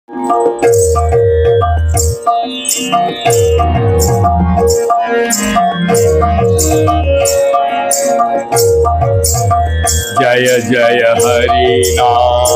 जय जय हरि नाम,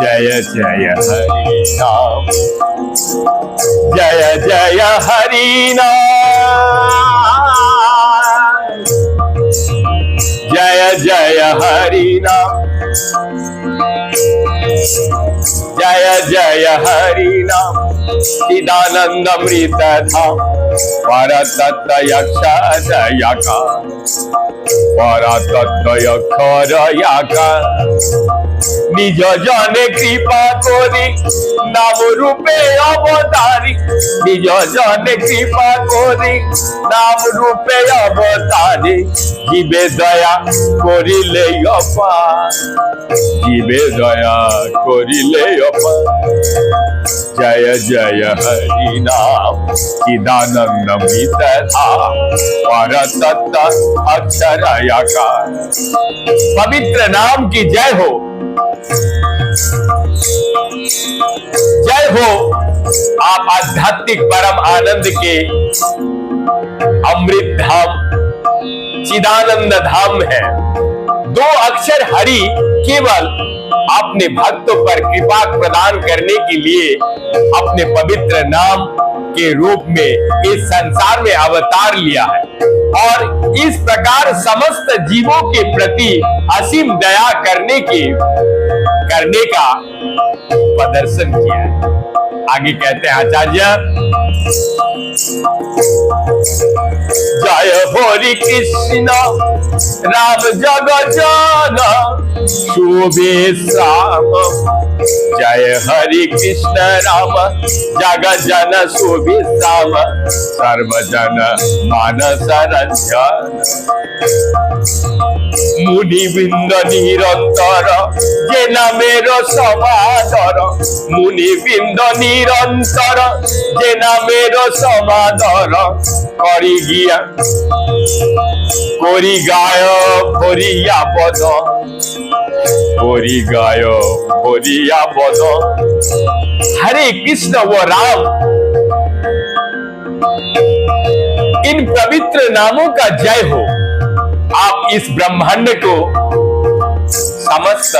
जय जय हरि नाम, जय जय हरि नाम, जय जय हरि नाम, जय जय हरि नाम। चिदानंद अमृत धाम परतत्व अक्षर याकार, परतत्व अक्षर याकार। निज जने कृपा करी नाम रूपे अवतारी, निज जने कृपा करी नाम रूपे अवतारी। जीवे दया करिले अपार, जीवे दया करिले अपार। जय जय हरि नाम, चिदानंद अमृत धाम परतत्व अक्षर आकार। पवित्र नाम की जय हो, जय हो। आप आध्यात्मिक परम आनंद के अमृत धाम चिदानंद धाम है। दो अक्षर हरि केवल अपने भक्तों पर कृपा प्रदान करने के लिए अपने पवित्र नाम के रूप में इस संसार में अवतार लिया है और इस प्रकार समस्त जीवों के प्रति असीम दया करने का प्रदर्शन किया है। आगे कहते हैं आचार्य, जय हरि कृष्ण राम जगत जन शोभे श्याम, जय हरि कृष्ण राम जगत जन शोभे श्याम, सर्वजन मानस रंजन। मुनि वृंद निरंतर जे नामेर समादर, मुनि वृंद निरंतर जे नामेर समादर। करी गाय भरिया पद, करी गाय भरिया पद। हरे कृष्ण व राम, इन पवित्र नामों का जय हो। आप इस ब्रह्मांड को समस्त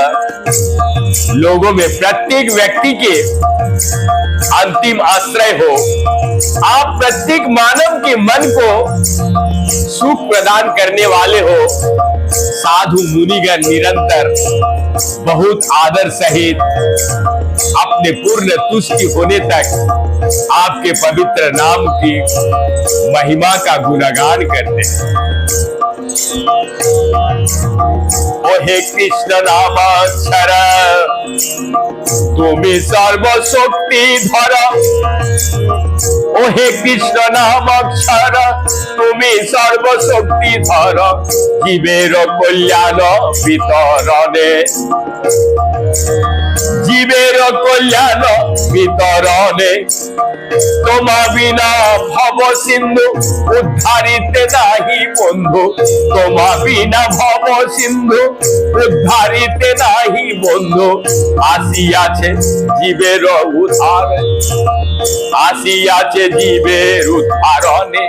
लोगों में प्रत्येक व्यक्ति के अंतिम आश्रय हो। आप प्रत्येक मानव के मन को सुख प्रदान करने वाले हो। साधु मुनिगण निरंतर बहुत आदर सहित अपने पूर्ण तुष्टि होने तक आपके पवित्र नाम की महिमा का गुणगान करते हैं। ओ हे कृष्ण नामाक्षर तुम्हें सर्वशक्ति धर, ओ हे कृष्ण नामाक्षर तुम्हें सर्वशक्ति धर। जीवेर कल्याण वितरणे, जीवेर कल्याण वितरणे। तोमा बिना भव सिंधु उद्धारिते नाही बंधु, तोमा बिना भव सिंधु उद्धारिते नाही बंधु। আসিয়াছে জীবের উদ্ধার, আসিয়াছে জীবের উদ্ধারণে।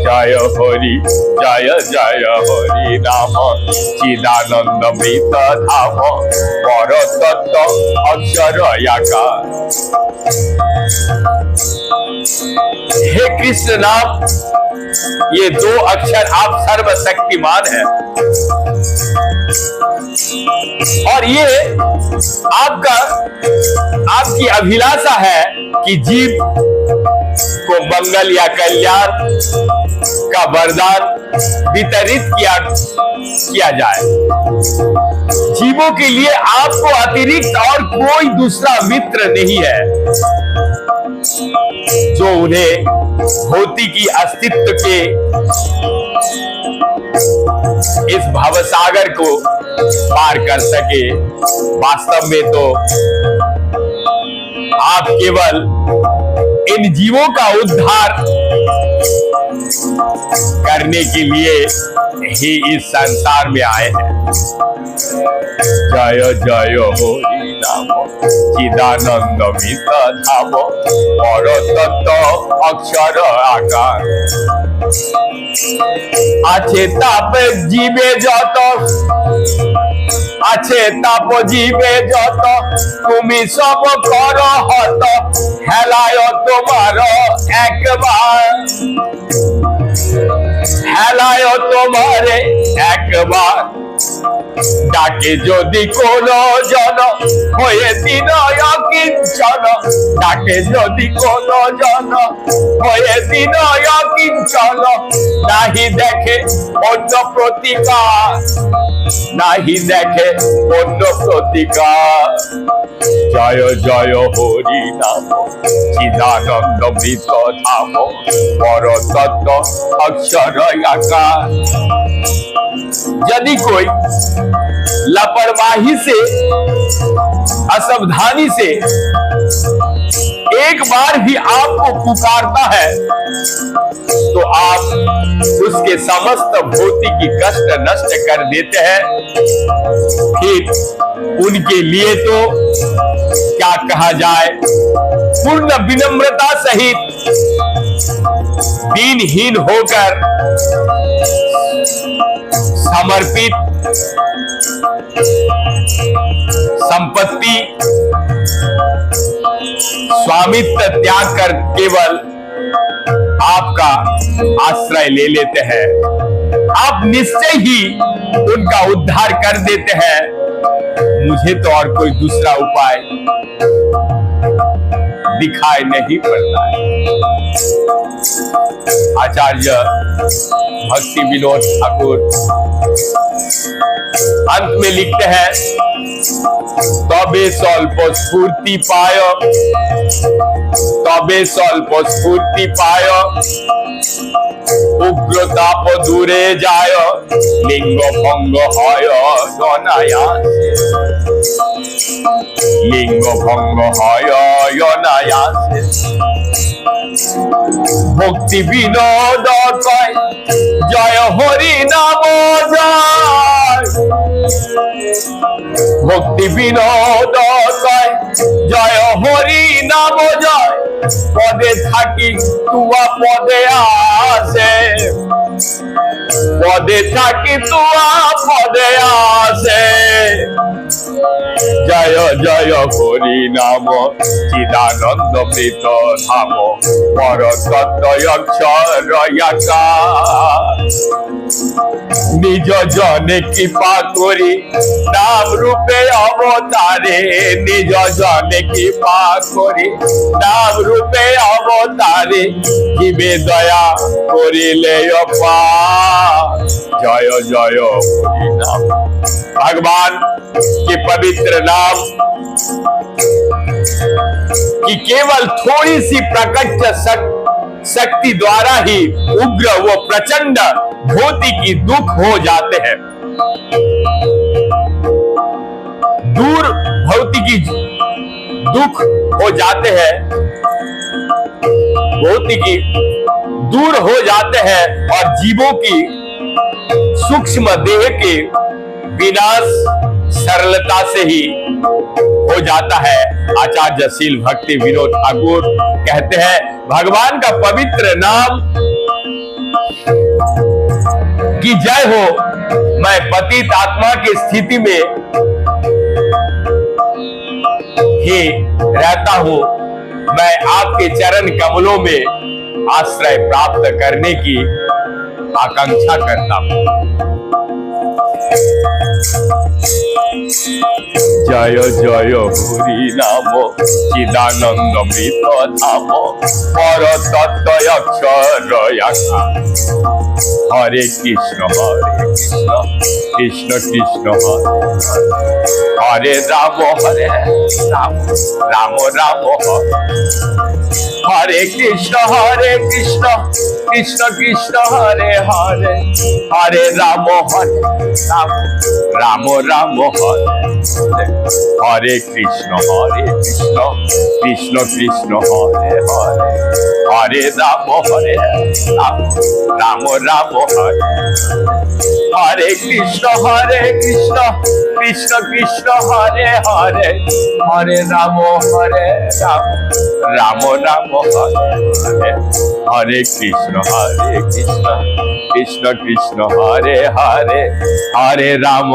জয় হরি জয় জয় হরি নাম, চিদানন্দ মৃত ধাম পরতত্ত্ব অক্ষর আকার। हे कृष्ण नाम, ये दो अक्षर आप सर्वशक्तिमान हैं और ये आपकी अभिलाषा है कि जीव को मंगल या कल्याण का वरदान वितरित किया जाए। जीवों के लिए आपको अतिरिक्त और कोई दूसरा मित्र नहीं है जो उन्हें भौतिकी अस्तित्व के इस भवसागर को पार कर सके। वास्तव में तो आप केवल इन जीवों का उद्धार करने के लिए ही इस संसार में आए हैं। जय जय हरि नाम चिदानंद मित धाम पर तत्व अक्षर आकार আছে তাপ জীবে যত আছে তাপ জীবে যত তুমি সব কর হত হেলায় তোমার একবার হেলায় তোমারে একবার ডাকে যদি কোন জন হয়ে দিন অকিঞ্চন ডাকে যদি কোন জন হয়ে দিন অকিঞ্চন নাহি দেখে অন্য প্রতিকার নাহি দেখে অন্য প্রতিকার জয় জয় হরি নাম চিদানন্দ মৃত ধাম পর তত্ত্ব अक्षर आकार। यदि कोई लापरवाही से असावधानी से एक बार भी आपको पुकारता है तो आप उसके समस्त भौतिक कष्ट नष्ट कर देते हैं। फिर उनके लिए तो क्या कहा जाए, पूर्ण विनम्रता सहित दीनहीन होकर समर्पित संपत्ति स्वामित्व त्याग कर केवल आपका आश्रय ले लेते हैं। आप निश्चय ही उनका उद्धार कर देते हैं। मुझे तो और कोई दूसरा उपाय दिखाई नहीं पड़ता है। आचार्य भक्ति विनोद ठाकुर अंत में लिखते हैं, तबे स्वल्प स्फूर्ति पाय तबे स्वल्प स्फूर्ति पाय उग्रताप दूरे जाय लिंग भंग হয় অনায়াসে लिंग भंग হয় অনায়াসে भक्ति विनोद कय जय हरि नाम जय भक्ति विनोद कय जय हरि नाम जय पदे थाकी तुआ पदे आसे पदे थाकी तुआ पदे आसे जय जय हरि नाम चिदानंद मृत धाम पर तत्व अक्षर आकार निज जने कृपा करी नाम रूपे अवतारे निज जने कृपा करी नाम रूपे अवतारे जीवे दया करिले अपार जय जय हरि नाम। भगवान के पवित्र नाम कि केवल थोड़ी सी प्रकट शक्ति द्वारा ही उग्र व प्रचंड भौतिकी दुख हो जाते हैं। दूर भौतिकी दुख हो जाते हैं, भौतिकी दूर हो जाते हैं और जीवों की सूक्ष्म देह के विनाश सरलता से ही हो जाता है। आचार्य शील भक्ति विनोद ठाकुर कहते हैं, भगवान का पवित्र नाम की जय हो। मैं पतित आत्मा की स्थिति में ही रहता हूं। मैं आपके चरण कमलों में आश्रय प्राप्त करने की आकांक्षा करता हूं। जय जय हरि नाम चिदानंद मृत धाम पर तत्व अक्षर आकार हरे कृष्ण कृष्ण कृष्ण हरे राम राम राम हरे कृष्ण कृष्ण कृष्ण हरे हरे हरे राम রাম রাম হরে হরে কৃষ্ণ কৃষ্ণ কৃষ্ণ হরে হরে হরে রাম রাম রাম রাম হরে হরে কৃষ্ণ কৃষ্ণ কৃষ্ণ হরে হরে হরে রাম রাম রাম রাম হরে হরে হরে কৃষ্ণ কৃষ্ণ কৃষ্ণ হরে হরে হরে রাম